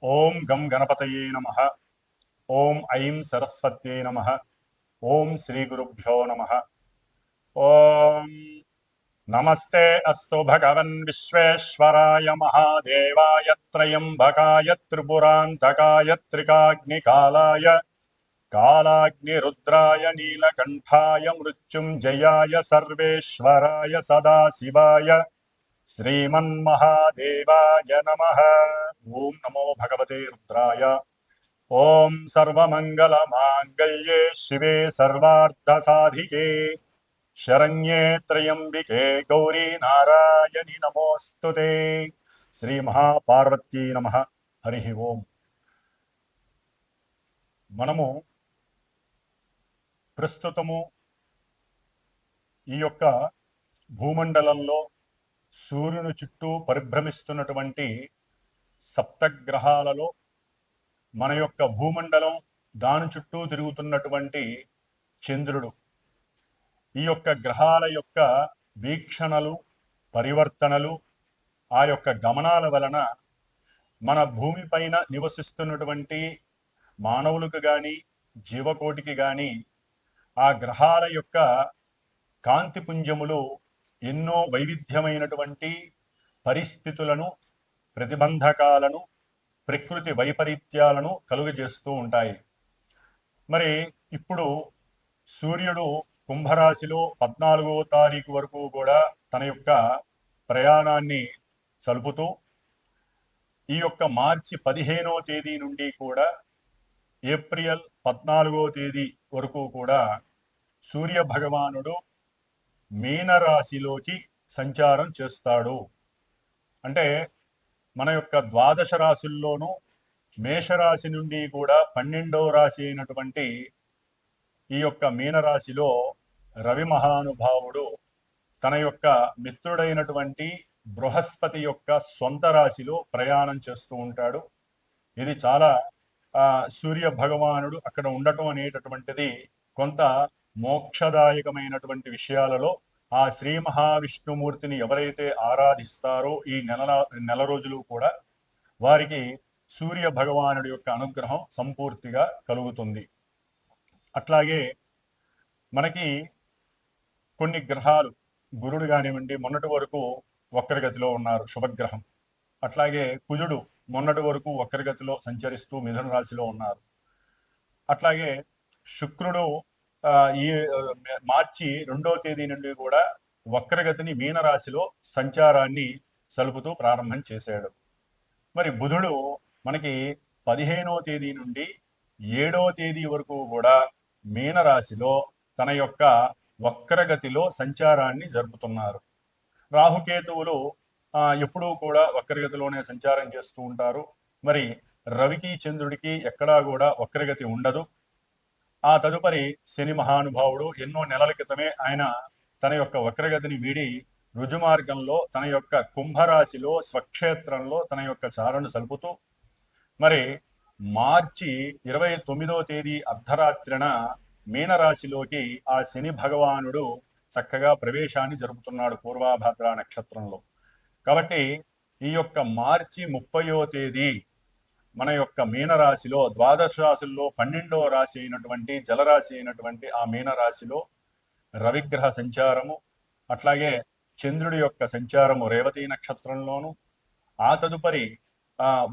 ఓం గం గణపతయే నమః. ఓం ఐం సరస్వత్యై నమః. ఓం శ్రీ గురుభ్యో నమః. ఓం నమస్తే అస్తు భగవన్ విశ్వేశ్వరాయ మహాదేవాయ త్రయంబకాయ త్రిపురాంతకాయ త్రికాగ్నికాలాయ కాలాగ్నిరుద్రాయ నీలకంఠాయ మృత్యుంజయాయ సర్వేశ్వరాయ సదాశివాయ శ్రీమన్మహాదేవాయ నమః. ఓం నమో భగవతే రుద్రాయ. ఓం సర్వమంగళమాంగళ్యే శివే సర్వార్థసాధికే శరణ్యే త్రయంబికే గౌరీ నారాయణి నమోస్తుతే. శ్రీ మహాపార్వతీ నమః. హరి ఓం. మనము ప్రస్తుతము ఈ యొక్క భూమండలంలో సూర్యుని చుట్టూ పరిభ్రమిస్తున్నటువంటి సప్తగ్రహాలలో మన యొక్క భూమండలం దాని చుట్టూ తిరుగుతున్నటువంటి చంద్రుడు, ఈ యొక్క గ్రహాల యొక్క వీక్షణలు, పరివర్తనలు, ఆ యొక్క గమనాల వలన మన భూమిపైన నివసిస్తున్నటువంటి మానవులకు కానీ జీవకోటికి కానీ ఆ గ్రహాల యొక్క కాంతిపుంజములు ఎన్నో వైవిధ్యమైనటువంటి పరిస్థితులను, ప్రతిబంధకాలను, ప్రకృతి వైపరీత్యాలను కలుగజేస్తూ ఉంటాయి. మరి ఇప్పుడు సూర్యుడు కుంభరాశిలో 14వ తారీఖు వరకు కూడా తన యొక్క ప్రయాణాన్ని సలుపుతూ ఈ యొక్క మార్చి 15వ తేదీ నుండి కూడా ఏప్రిల్ 14వ తేదీ వరకు కూడా సూర్య భగవానుడు మీనరాశిలోకి సంచారం చేస్తాడు. అంటే మన యొక్క ద్వాదశ రాశుల్లోనూ మేషరాశి నుండి కూడా 12వ రాశి అయినటువంటి ఈ యొక్క మీనరాశిలో రవి మహానుభావుడు తన యొక్క మిత్రుడైనటువంటి బృహస్పతి యొక్క సొంత రాశిలో ప్రయాణం చేస్తూ ఉంటాడు. ఇది చాలా సూర్య భగవానుడు అక్కడ ఉండటం అనేటటువంటిది కొంత మోక్షదాయకమైనటువంటి విషయాలలో ఆ శ్రీ మహావిష్ణుమూర్తిని ఎవరైతే ఆరాధిస్తారో ఈ నెల రోజులు కూడా వారికి సూర్య భగవానుడి యొక్క అనుగ్రహం సంపూర్తిగా కలుగుతుంది. అట్లాగే మనకి కొన్ని గ్రహాలు, గురుడు కానివ్వండి, మొన్నటి వరకు వక్రగతిలో ఉన్నారు, శుభగ్రహం. అట్లాగే కుజుడు మొన్నటి వరకు వక్రగతిలో సంచరిస్తూ మిథున రాశిలో ఉన్నారు. అట్లాగే శుక్రుడు ఈ మార్చి 2వ తేదీ నుండి కూడా వక్రగతిని మీనరాశిలో సంచారాన్ని సలుపుతూ ప్రారంభం చేశాడు. మరి బుధుడు మనకి 15వ తేదీ నుండి 7వ తేదీ వరకు కూడా మీనరాశిలో తన యొక్క వక్రగతిలో సంచారాన్ని జరుపుతున్నారు. రాహుకేతువులు ఎప్పుడూ కూడా వక్రగతిలోనే సంచారం చేస్తూ ఉంటారు. మరి రవికి చంద్రుడికి ఎక్కడా కూడా వక్రగతి ఉండదు. ఆ తదుపరి శని మహానుభావుడు ఎన్నో నెలల క్రితమే ఆయన తన యొక్క వక్రగతిని వీడి రుజుమార్గంలో తన యొక్క కుంభరాశిలో స్వక్షేత్రంలో తన యొక్క చారణ సలుపుతూ మరి మార్చి 29వ తేదీ అర్ధరాత్రిన మీనరాశిలోకి ఆ శని భగవానుడు చక్కగా ప్రవేశాన్ని జరుపుతున్నాడు పూర్వాభాద్ర నక్షత్రంలో. కాబట్టి ఈ యొక్క మార్చి 30వ తేదీ మన యొక్క మీనరాశిలో ద్వాదశ రాశుల్లో 12వ రాశి అయినటువంటి జలరాశి అయినటువంటి ఆ మీనరాశిలో రవిగ్రహ సంచారము, అట్లాగే చంద్రుడి యొక్క సంచారము రేవతి నక్షత్రంలోను, ఆ తదుపరి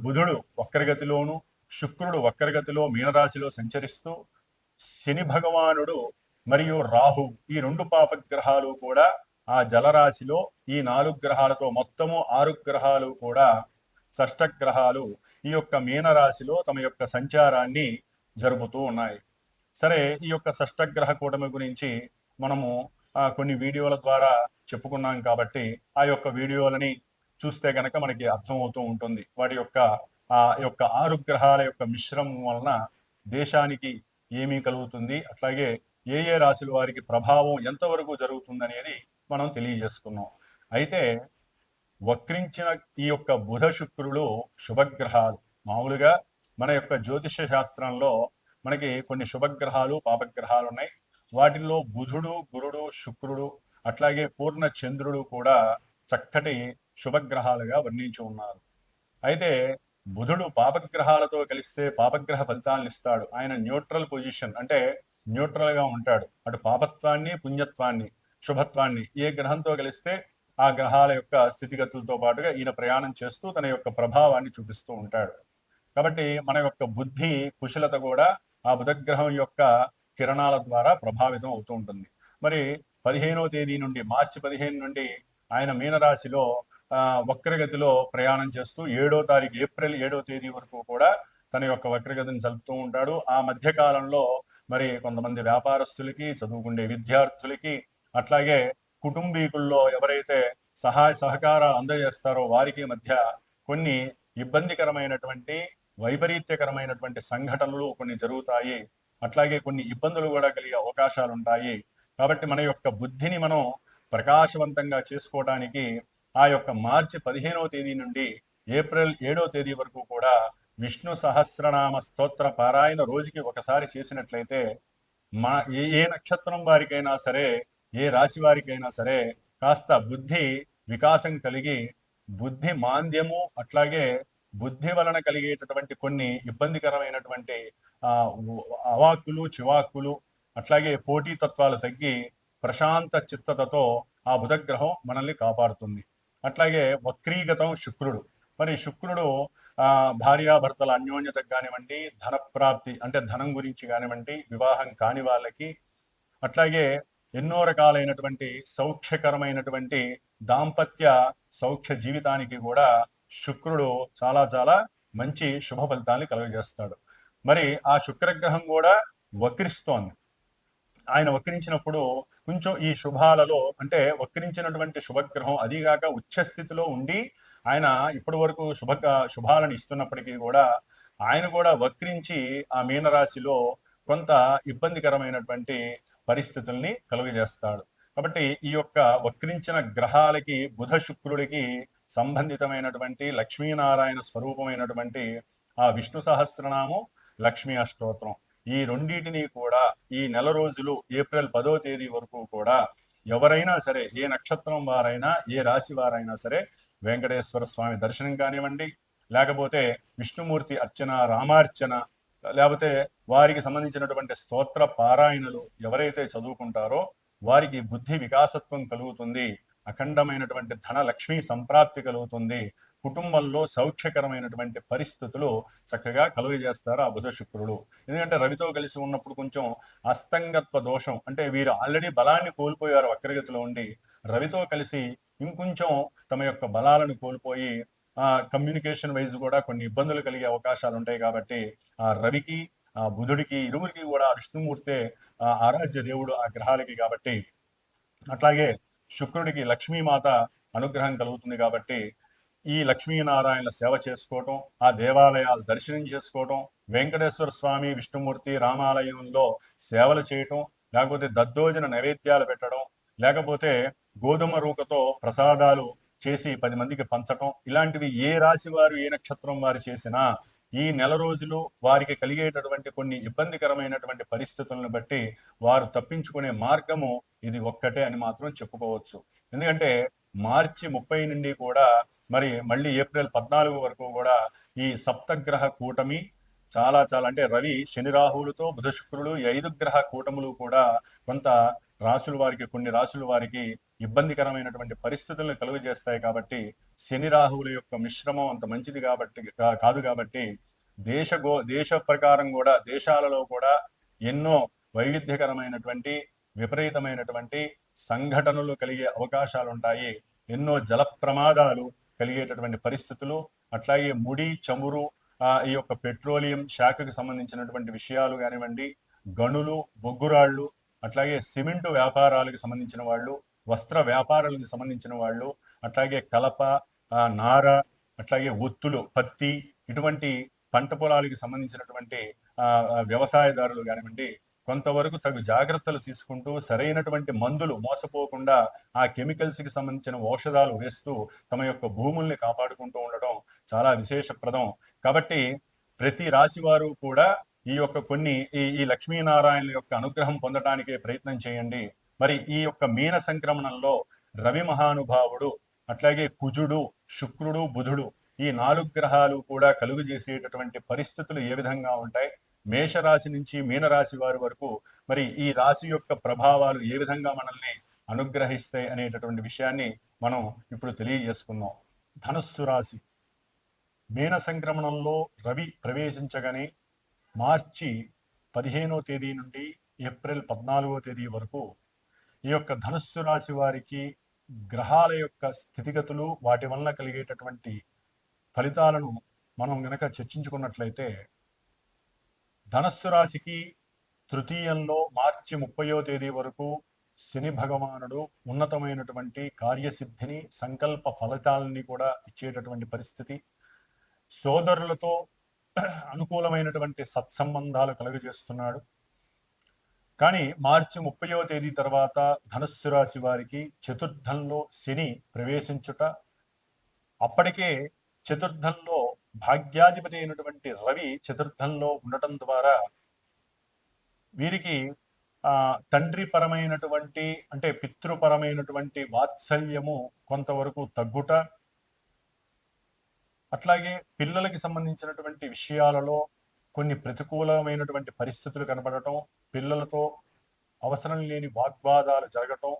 బుధుడు వక్రగతిలోను, శుక్రుడు వక్రగతిలో మీనరాశిలో సంచరిస్తూ శని భగవానుడు మరియు రాహు ఈ 2 పాపగ్రహాలు కూడా ఆ జలరాశిలో ఈ 4 గ్రహాలతో మొత్తము 6 గ్రహాలు కూడా షష్టగ్రహాలు ఈ యొక్క మీనరాశిలో తమ యొక్క సంచారాన్ని జరుపుతూ ఉన్నాయి. సరే, ఈ యొక్క షష్టగ్రహ కూటమి గురించి మనము కొన్ని వీడియోల ద్వారా చెప్పుకున్నాం కాబట్టి ఆ యొక్క వీడియోలని చూస్తే కనుక మనకి అర్థమవుతూ ఉంటుంది. వాటి యొక్క ఆ యొక్క 6 గ్రహాల యొక్క మిశ్రమం వలన దేశానికి ఏమీ కలుగుతుంది, అట్లాగే ఏ ఏ రాశుల వారికి ప్రభావం ఎంతవరకు జరుగుతుంది అనేది మనం తెలియజేసుకున్నాం. అయితే వక్రించిన ఈ యొక్క బుధ శుక్రులు శుభగ్రహాలు. మామూలుగా మన యొక్క జ్యోతిష శాస్త్రంలో మనకి కొన్ని శుభగ్రహాలు, పాపగ్రహాలు ఉన్నాయి. వాటిల్లో బుధుడు, గురుడు, శుక్రుడు, అట్లాగే పూర్ణ చంద్రుడు కూడా చక్కటి శుభగ్రహాలుగా వర్ణించి ఉన్నారు. అయితే బుధుడు పాపగ్రహాలతో కలిస్తే పాపగ్రహ ఫలితాలను ఇస్తాడు. ఆయన న్యూట్రల్ పొజిషన్, అంటే న్యూట్రల్ గా ఉంటాడు. అటు పాపత్వాన్ని, పుణ్యత్వాన్ని, శుభత్వాన్ని ఏ గ్రహంతో కలిస్తే ఆ గ్రహాల యొక్క స్థితిగతులతో పాటుగా ఈయన ప్రయాణం చేస్తూ తన యొక్క ప్రభావాన్ని చూపిస్తూ ఉంటాడు. కాబట్టి మన యొక్క బుద్ధి కుశలత కూడా ఆ బుధగ్రహం యొక్క కిరణాల ద్వారా ప్రభావితం అవుతూ ఉంటుంది. మరి 15వ తేదీ నుండి, మార్చి 15 నుండి ఆయన మీనరాశిలో వక్రగతిలో ప్రయాణం చేస్తూ 7వ తారీఖు, ఏప్రిల్ 7వ తేదీ వరకు కూడా తన యొక్క వక్రగతిని జరుపుతూ ఉంటాడు. ఆ మధ్య కాలంలో మరి కొంతమంది వ్యాపారస్తులకి, చదువుకునే విద్యార్థులకి, అట్లాగే కుటుంబీకుల్లో ఎవరైతే సహాయ సహకారాలు అందజేస్తారో వారికి మధ్య కొన్ని ఇబ్బందికరమైనటువంటి, వైపరీత్యకరమైనటువంటి సంఘటనలు కొన్ని జరుగుతాయి. అట్లాగే కొన్ని ఇబ్బందులు కూడా కలిగే అవకాశాలు ఉంటాయి. కాబట్టి మన యొక్క బుద్ధిని మనం ప్రకాశవంతంగా చేసుకోవడానికి ఆ యొక్క మార్చి 15వ తేదీ నుండి ఏప్రిల్ 7వ తేదీ వరకు కూడా విష్ణు సహస్రనామ స్తోత్ర పారాయణ రోజుకి ఒకసారి చేసినట్లయితే ఏ నక్షత్రం వారికైనా సరే, ఏ రాశి వారికైనా సరే కాస్త బుద్ధి వికాసం కలిగి, బుద్ధి మాంద్యము, అట్లాగే బుద్ధి వలన కలిగేటటువంటి కొన్ని ఇబ్బందికరమైనటువంటి అవాక్కులు, చివాక్కులు, అట్లాగే పోటీతత్వాలు తగ్గి ప్రశాంత చిత్తతతో ఆ బుధగ్రహం మనల్ని కాపాడుతుంది. అట్లాగే వక్రీగతం శుక్రుడు. మరి శుక్రుడు భార్యాభర్తల అన్యోన్యతకు కానివ్వండి, ధన ప్రాప్తి అంటే ధనం గురించి కానివ్వండి, వివాహం కాని వాళ్ళకి, అట్లాగే ఎన్నో రకాలైనటువంటి సౌఖ్యకరమైనటువంటి దాంపత్య సౌఖ్య జీవితానికి కూడా శుక్రుడు చాలా చాలా మంచి శుభ ఫలితాన్ని కలుగజేస్తాడు. మరి ఆ శుక్రగ్రహం కూడా వక్రిస్తోంది. ఆయన వక్రించినప్పుడు కొంచెం ఈ శుభాలలో, అంటే వక్రించినటువంటి శుభగ్రహం అదిగాక ఉచ్చస్థితిలో ఉండి ఆయన ఇప్పటి వరకు శుభాలను ఇస్తున్నప్పటికీ కూడా ఆయన కూడా వక్రించి ఆ మీనరాశిలో కొంత ఇబ్బందికరమైనటువంటి పరిస్థితుల్ని కలుగజేస్తాడు. కాబట్టి ఈ యొక్క వక్రించిన గ్రహాలకి, బుధ శుక్రుడికి సంబంధితమైనటువంటి లక్ష్మీనారాయణ స్వరూపమైనటువంటి ఆ విష్ణు సహస్రనామం, లక్ష్మీ అష్టోత్తరం, ఈ రెండింటిని కూడా ఈ నెల రోజులు ఏప్రిల్ 10వ తేదీ వరకు కూడా ఎవరైనా సరే, ఏ నక్షత్రం వారైనా, ఏ రాశి వారైనా సరే వెంకటేశ్వర స్వామి దర్శనం కానివ్వండి, లేకపోతే విష్ణుమూర్తి అర్చన, రామార్చన, లేకపోతే వారికి సంబంధించినటువంటి స్తోత్ర పారాయణలు ఎవరైతే చదువుకుంటారో వారికి బుద్ధి వికాసత్వం కలుగుతుంది, అఖండమైనటువంటి ధన లక్ష్మీ సంప్రాప్తి కలుగుతుంది, కుటుంబంలో సౌఖ్యకరమైనటువంటి పరిస్థితులు చక్కగా కలుగజేస్తారు ఆ బుధ శుక్రుడు. ఎందుకంటే రవితో కలిసి ఉన్నప్పుడు కొంచెం అస్తంగత్వ దోషం, అంటే వీరు ఆల్రెడీ బలాన్ని కోల్పోయారు వక్రగతిలో ఉండి, రవితో కలిసి ఇంకొంచెం తమ యొక్క బలాలను కోల్పోయి కమ్యూనికేషన్ వైజ్ కూడా కొన్ని ఇబ్బందులు కలిగే అవకాశాలు ఉంటాయి. కాబట్టి ఆ రవికి, ఆ బుధుడికి, ఇరువురికి కూడా విష్ణుమూర్తే ఆరాధ్య దేవుడు ఆ గ్రహాలకి. కాబట్టి అట్లాగే శుక్రుడికి లక్ష్మీమాత అనుగ్రహం కలుగుతుంది. కాబట్టి ఈ లక్ష్మీనారాయణల సేవ చేసుకోవటం, ఆ దేవాలయాలు దర్శనం చేసుకోవటం, వెంకటేశ్వర స్వామి, విష్ణుమూర్తి రామాలయంలో సేవలు చేయటం, లేకపోతే దద్దోజన నైవేద్యాలు పెట్టడం, లేకపోతే గోధుమ రూకతో ప్రసాదాలు చేసి 10 మందికి పంచటం, ఇలాంటివి ఏ రాశి వారు, ఏ నక్షత్రం వారు చేసినా ఈ నెల రోజులు వారికి కలిగేటటువంటి కొన్ని ఇబ్బందికరమైనటువంటి పరిస్థితులను బట్టి వారు తప్పించుకునే మార్గము ఇది ఒక్కటే అని మాత్రం చెప్పుకోవచ్చు. ఎందుకంటే మార్చి 30 నుండి కూడా మరి మళ్ళీ ఏప్రిల్ 14 వరకు కూడా ఈ సప్తగ్రహ కూటమి చాలా చాలా, అంటే రవి, శని, రాహువులతో బుధ శుక్రుడు, ఈ 5 గ్రహ కూటములు కూడా కొంత రాసుల వారికి, కొన్ని రాసుల వారికి ఇబ్బందికరమైనటువంటి పరిస్థితులను కలుగజేస్తాయి. కాబట్టి శని రాహువుల యొక్క మిశ్రమం అంత మంచిది కాదు. కాబట్టి దేశ ప్రకారం కూడా దేశాలలో కూడా ఎన్నో వైవిధ్యకరమైనటువంటి, విపరీతమైనటువంటి సంఘటనలు కలిగే అవకాశాలు ఉంటాయి. ఎన్నో జల ప్రమాదాలు కలిగేటటువంటి పరిస్థితులు, అట్లాగే ముడి చమురు, ఈ యొక్క పెట్రోలియం శాఖకు సంబంధించినటువంటి విషయాలు కానివ్వండి, గనులు, బొగ్గురాళ్ళు, అట్లాగే సిమెంటు వ్యాపారాలకు సంబంధించిన వాళ్ళు, వస్త్ర వ్యాపారాలకు సంబంధించిన వాళ్ళు, అట్లాగే కలప, నార, అట్లాగే ఒత్తులు, పత్తి, ఇటువంటి పంట పొలాలకు సంబంధించినటువంటి వ్యవసాయదారులు కానివ్వండి, కొంతవరకు తగు జాగ్రత్తలు తీసుకుంటూ సరైనటువంటి మందులు మోసపోకుండా ఆ కెమికల్స్కి సంబంధించిన ఔషధాలు వేస్తూ తమ యొక్క భూముల్ని కాపాడుకుంటూ ఉండటం చాలా విశేషప్రదం. కాబట్టి ప్రతి రాశి వారు కూడా ఈ యొక్క ఈ లక్ష్మీనారాయణ యొక్క అనుగ్రహం పొందటానికే ప్రయత్నం చేయండి. మరి ఈ యొక్క మీన సంక్రమణంలో రవి మహానుభావుడు, అట్లాగే కుజుడు, శుక్రుడు, బుధుడు, ఈ 4 గ్రహాలు కూడా కలుగు చేసేటటువంటి పరిస్థితులు ఏ విధంగా ఉంటాయి, మేషరాశి నుంచి మీనరాశి వారి వరకు మరి ఈ రాశి యొక్క ప్రభావాలు ఏ విధంగా మనల్ని అనుగ్రహిస్తాయి అనేటటువంటి విషయాన్ని మనం ఇప్పుడు తెలియజేసుకుందాం. ధనస్సు రాశి మీన సంక్రమణంలో రవి ప్రవేశించగానే మార్చి 15వ తేదీ నుండి ఏప్రిల్ 14వ తేదీ వరకు ఈ యొక్క ధనుస్సు రాశి వారికి గ్రహాల యొక్క స్థితిగతులు వాటి వలన కలిగేటటువంటి ఫలితాలను మనం గనక చర్చించుకున్నట్లయితే, ధనస్సు రాశికి తృతీయంలో మార్చి 30వ తేదీ వరకు శని భగవానుడు ఉన్నతమైనటువంటి కార్యసిద్ధిని, సంకల్ప ఫలితాలని కూడా ఇచ్చేటటువంటి పరిస్థితి, సోదరులతో అనుకూలమైనటువంటి సత్సంబంధాలు కలుగజేస్తున్నాడు. కానీ మార్చి 30వ తేదీ తర్వాత ధనుస్సు రాశి వారికి చతుర్థంలో శని ప్రవేశించుట, అప్పటికే చతుర్థంలో భాగ్యాధిపతి అయినటువంటి రవి చతుర్థంలో ఉండటం ద్వారా వీరికి తండ్రి పరమైనటువంటి అంటే పితృపరమైనటువంటి వాత్సల్యము కొంతవరకు తగ్గుట, అట్లాగే పిల్లలకి సంబంధించినటువంటి విషయాలలో కొన్ని ప్రతికూలమైనటువంటి పరిస్థితులు కనబడటం, పిల్లలతో అవసరం లేని వాగ్వాదాలు జరగటం,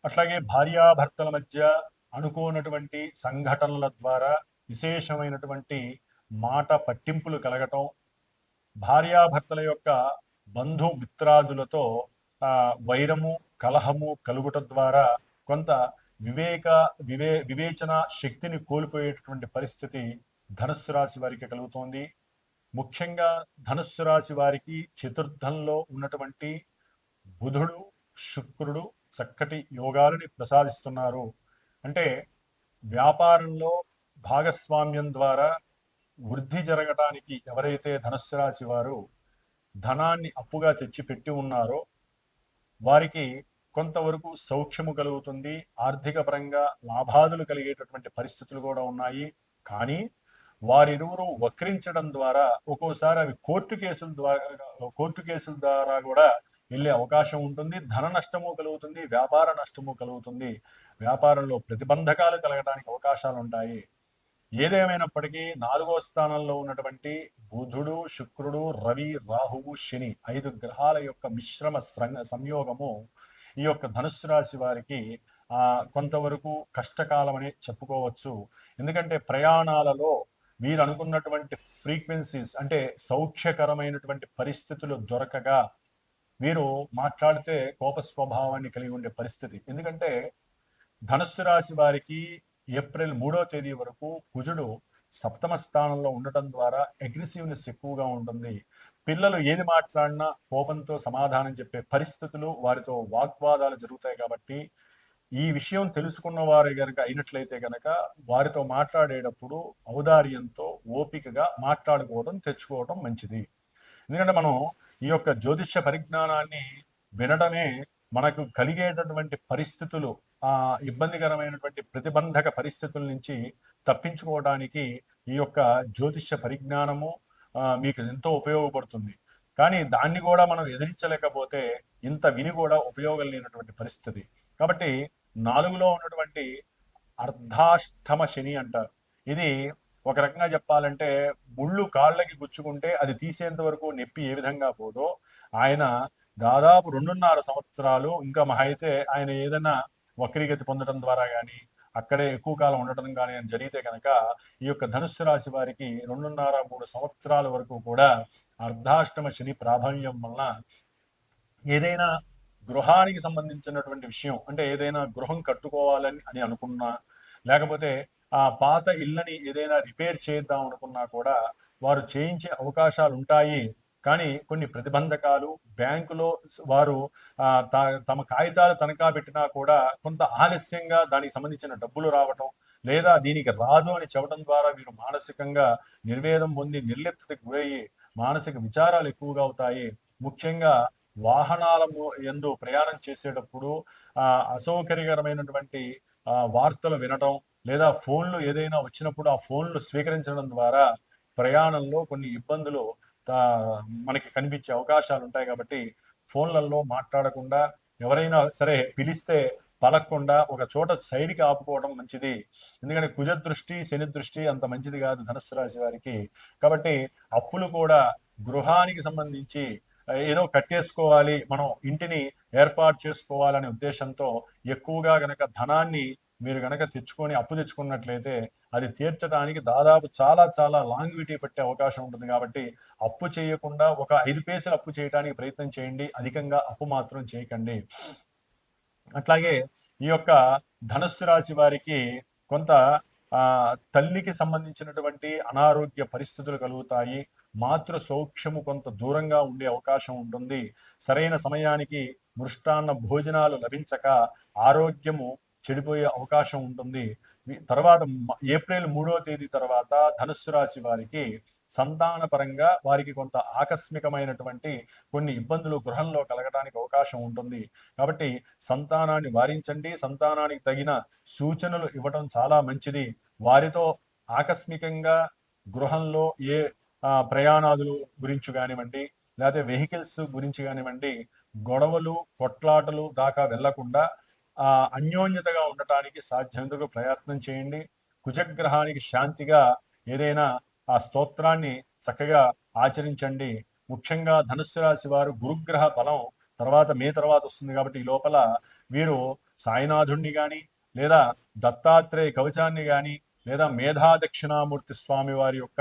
అట్లాగే భార్యాభర్తల మధ్య అనుకోనటువంటి సంఘటనల ద్వారా విశేషమైనటువంటి మాట పట్టింపులు కలగటం, భార్యాభర్తల యొక్క బంధుమిత్రాదులతో వైరము కలహము కలుగుట ద్వారా కొంత వివేచన శక్తిని కోల్పోయేటటువంటి పరిస్థితి ధనుస్సు రాశి వారికి కలుగుతోంది. ముఖ్యంగా ధనుస్సు రాశి వారికి చతుర్థంలో ఉన్నటువంటి బుధుడు శుక్రుడు చక్కటి యోగాలని ప్రసాదిస్తున్నారు. అంటే వ్యాపారంలో భాగస్వామ్యం ద్వారా వృద్ధి జరగటానికి ఎవరైతే ధనుస్సు రాశి వారు ధనాన్ని అప్పుగా తెచ్చిపెట్టి ఉన్నారో వారికి కొంతవరకు సౌఖ్యము కలుగుతుంది, ఆర్థిక పరంగా లాభాదులు కలిగేటటువంటి పరిస్థితులు కూడా ఉన్నాయి. కానీ వారిరువురు వక్రించడం ద్వారా ఒక్కోసారి అవి కోర్టు కేసుల ద్వారా కూడా వెళ్ళే అవకాశం ఉంటుంది. ధన నష్టము కలుగుతుంది, వ్యాపార నష్టము కలుగుతుంది, వ్యాపారంలో ప్రతిబంధకాలు కలగడానికి అవకాశాలు ఉంటాయి. ఏదేమైనప్పటికీ 4వ స్థానంలో ఉన్నటువంటి బుధుడు శుక్రుడు రవి రాహువు శని 5 గ్రహాల యొక్క మిశ్రమ సంయోగము ఈ యొక్క ధనుస్సు రాశి వారికి కొంతవరకు కష్టకాలం అని చెప్పుకోవచ్చు. ఎందుకంటే ప్రయాణాలలో వీరు అనుకున్నటువంటి ఫ్రీక్వెన్సీస్ అంటే సౌఖ్యకరమైనటువంటి పరిస్థితులు దొరకగా వీరు మాట్లాడితే కోప స్వభావాన్ని కలిగి ఉండే పరిస్థితి. ఎందుకంటే ధనుస్సు రాశి వారికి ఏప్రిల్ 3వ తేదీ వరకు కుజుడు 7వ స్థానంలో ఉండటం ద్వారా అగ్రెసివ్నెస్ ఎక్కువగా ఉంటుంది. పిల్లలు ఏది మాట్లాడినా కోపంతో సమాధానం చెప్పే పరిస్థితులు, వారితో వాగ్వాదాలు జరుగుతాయి. కాబట్టి ఈ విషయం తెలుసుకున్న వారి కనుక అయినట్లయితే కనుక వారితో మాట్లాడేటప్పుడు ఔదార్యంతో ఓపికగా మాట్లాడుకోవడం తెచ్చుకోవడం మంచిది. ఎందుకంటే మనం ఈ యొక్క జ్యోతిష్య పరిజ్ఞానాన్ని వినడమే మనకు కలిగేటటువంటి పరిస్థితులు, ఇబ్బందికరమైనటువంటి ప్రతిబంధక పరిస్థితుల నుంచి తప్పించుకోవడానికి ఈ యొక్క జ్యోతిష్య పరిజ్ఞానము మీకు ఎంతో ఉపయోగపడుతుంది. కానీ దాన్ని కూడా మనం ఎదిరించలేకపోతే ఇంత విని కూడా ఉపయోగం లేనటువంటి పరిస్థితి. కాబట్టి 4లో ఉన్నటువంటి అర్ధాష్టమ శని అంటారు. ఇది ఒక రకంగా చెప్పాలంటే ముళ్ళు కాళ్ళకి గుచ్చుకుంటే అది తీసేంత వరకు నొప్పి ఏ విధంగా పోదో, ఆయన దాదాపు 2.5 సంవత్సరాలు ఇంకా మహా అయితే ఆయన ఏదైనా వక్రీగతి పొందడం ద్వారా కానీ అక్కడే ఎక్కువ కాలం ఉండటం కానీ అని జరిగితే కనుక ఈ యొక్క ధనుస్సు రాశి వారికి 2.5-3 సంవత్సరాల వరకు కూడా అర్ధాష్టమ శని ప్రాబల్యం వలన ఏదైనా గృహానికి సంబంధించినటువంటి విషయం అంటే ఏదైనా గృహం కట్టుకోవాలని అని అనుకున్నా, లేకపోతే ఆ పాత ఇళ్ళని ఏదైనా రిపేర్ చేద్దాం అనుకున్నా కూడా వారు చేయించే అవకాశాలు ఉంటాయి. కానీ కొన్ని ప్రతిబంధకాలు, బ్యాంకులో వారు తమ కాగితాలు తనఖా పెట్టినా కూడా కొంత ఆలస్యంగా దానికి సంబంధించిన డబ్బులు రావటం, లేదా దీనికి రాదు అని చెప్పడం ద్వారా వీరు మానసికంగా నిర్వేదం పొంది నిర్లిప్తతకు గురయ్యి మానసిక విచారాలు ఎక్కువగా అవుతాయి. ముఖ్యంగా వాహనాల యందు ప్రయాణం చేసేటప్పుడు అసౌకర్యకరమైనటువంటి వార్తలు వినటం, లేదా ఫోన్లు ఏదైనా వచ్చినప్పుడు ఆ ఫోన్లు స్వీకరించడం ద్వారా ప్రయాణంలో కొన్ని ఇబ్బందులు మనకి కనిపించే అవకాశాలు ఉంటాయి. కాబట్టి ఫోన్లలో మాట్లాడకుండా ఎవరైనా సరే పిలిస్తే పలక్కుండా ఒక చోట సైడ్కి ఆపుకోవడం మంచిది. ఎందుకంటే కుజ దృష్టి శని దృష్టి అంత మంచిది కాదు ధనుస్సు రాశి వారికి. కాబట్టి అప్పులు కూడా గృహానికి సంబంధించి ఏదో కట్టేసుకోవాలి, మనం ఇంటిని ఏర్పాటు చేసుకోవాలనే ఉద్దేశంతో ఎక్కువగా గనక ధనాన్ని మీరు గనక తెచ్చుకొని అప్పు తెచ్చుకున్నట్లయితే అది తీర్చడానికి దాదాపు చాలా చాలా లాంగ్విటీ పట్టే అవకాశం ఉంటుంది. కాబట్టి అప్పు చేయకుండా ఒక 5 పైసలు అప్పు చేయడానికి ప్రయత్నం చేయండి, అధికంగా అప్పు మాత్రం చేయకండి. అట్లాగే ఈ యొక్క ధనుస్సు రాశి వారికి కొంత తల్లికి సంబంధించినటువంటి అనారోగ్య పరిస్థితులు కలుగుతాయి. మాతృ సౌఖ్యము కొంత దూరంగా ఉండే అవకాశం ఉంటుంది. సరైన సమయానికి మృష్టాన్న భోజనాలు లభించక ఆరోగ్యము చెడిపోయే అవకాశం ఉంటుంది. తర్వాత ఏప్రిల్ 3వ తేదీ తర్వాత ధనుస్సు రాశి వారికి సంతాన పరంగా వారికి కొంత ఆకస్మికమైనటువంటి కొన్ని ఇబ్బందులు గృహంలో కలగడానికి అవకాశం ఉంటుంది. కాబట్టి సంతానాన్ని వారించండి, సంతానానికి తగిన సూచనలు ఇవ్వటం చాలా మంచిది. వారితో ఆకస్మికంగా గృహంలో ఏ ప్రయాణాదులు గురించి కానివ్వండి, లేకపోతే వెహికల్స్ గురించి కానివ్వండి, గొడవలు కొట్లాటలు దాకా వెళ్లకుండా అన్యోన్యతగా ఉండటానికి సాధ్యమైనందుకు ప్రయత్నం చేయండి. కుజగ్రహానికి శాంతిగా ఏదైనా ఆ స్తోత్రాన్ని చక్కగా ఆచరించండి. ముఖ్యంగా ధనుస్సు రాశి వారు గురుగ్రహ బలం తర్వాత మే తర్వాత వస్తుంది కాబట్టి ఈ లోపల వీరు సాయినాథుణ్ణి కానీ లేదా దత్తాత్రేయ కవచాన్ని కానీ లేదా మేధా దక్షిణామూర్తి స్వామి వారి యొక్క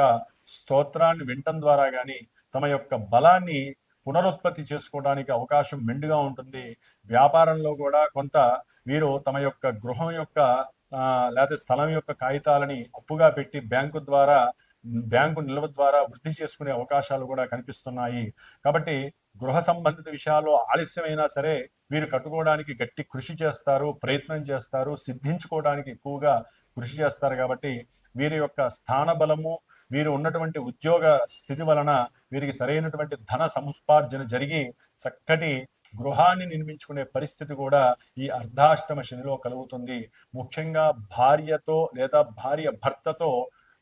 స్తోత్రాన్ని వినటం ద్వారా కానీ తమ యొక్క బలాన్ని పునరుత్పత్తి చేసుకోవడానికి అవకాశం మెండుగా ఉంటుంది. వ్యాపారంలో కూడా కొంత వీరు తమ యొక్క గృహం యొక్క లేకపోతే స్థలం యొక్క కాగితాలని అప్పుగా పెట్టి బ్యాంకు నిల్వ ద్వారా వృద్ధి చేసుకునే అవకాశాలు కూడా కనిపిస్తున్నాయి. కాబట్టి గృహ సంబంధిత విషయాల్లో ఆలస్యమైనా సరే వీరు కట్టుకోవడానికి గట్టి కృషి చేస్తారు, ప్రయత్నం చేస్తారు, సిద్ధించుకోవడానికి ఎక్కువగా కృషి చేస్తారు. కాబట్టి వీరి యొక్క స్థాన బలము, వీరు ఉన్నటువంటి ఉద్యోగ స్థితి వలన వీరికి సరైనటువంటి ధన సముపార్జన జరిగి చక్కటి గృహాన్ని నిర్మించుకునే పరిస్థితి కూడా ఈ అర్ధాష్టమ శనిలో కలుగుతుంది. ముఖ్యంగా భార్యతో లేదా భార్య భర్తతో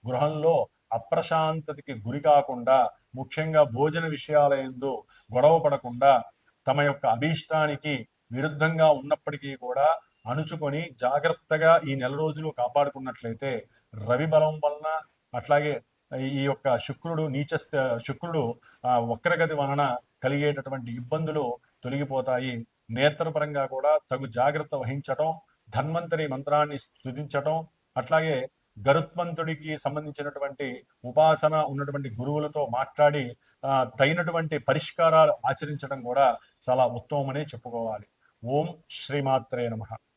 గృహంలో అప్రశాంతతకి గురి కాకుండా, ముఖ్యంగా భోజన విషయాల యందు గొడవ పడకుండా, తమ యొక్క అభీష్టానికి విరుద్ధంగా ఉన్నప్పటికీ కూడా అణుచుకొని జాగ్రత్తగా ఈ నెల రోజులు కాపాడుకున్నట్లయితే రవి బలం వలన అట్లాగే ఈ యొక్క శుక్రుడు వక్రగతి వలన కలిగేటటువంటి ఇబ్బందులు తొలగిపోతాయి. నేత్రపరంగా కూడా తగు జాగ్రత్త వహించటం, ధన్వంతరి మంత్రాన్ని స్తుతించటం, అట్లాగే గరుత్మంతుడికి సంబంధించినటువంటి ఉపాసన ఉన్నటువంటి గురువులతో మాట్లాడి తగినటువంటి పరిష్కారాలు ఆచరించడం కూడా చాలా ఉత్తమమనే చెప్పుకోవాలి. ఓం శ్రీమాత్రే నమః.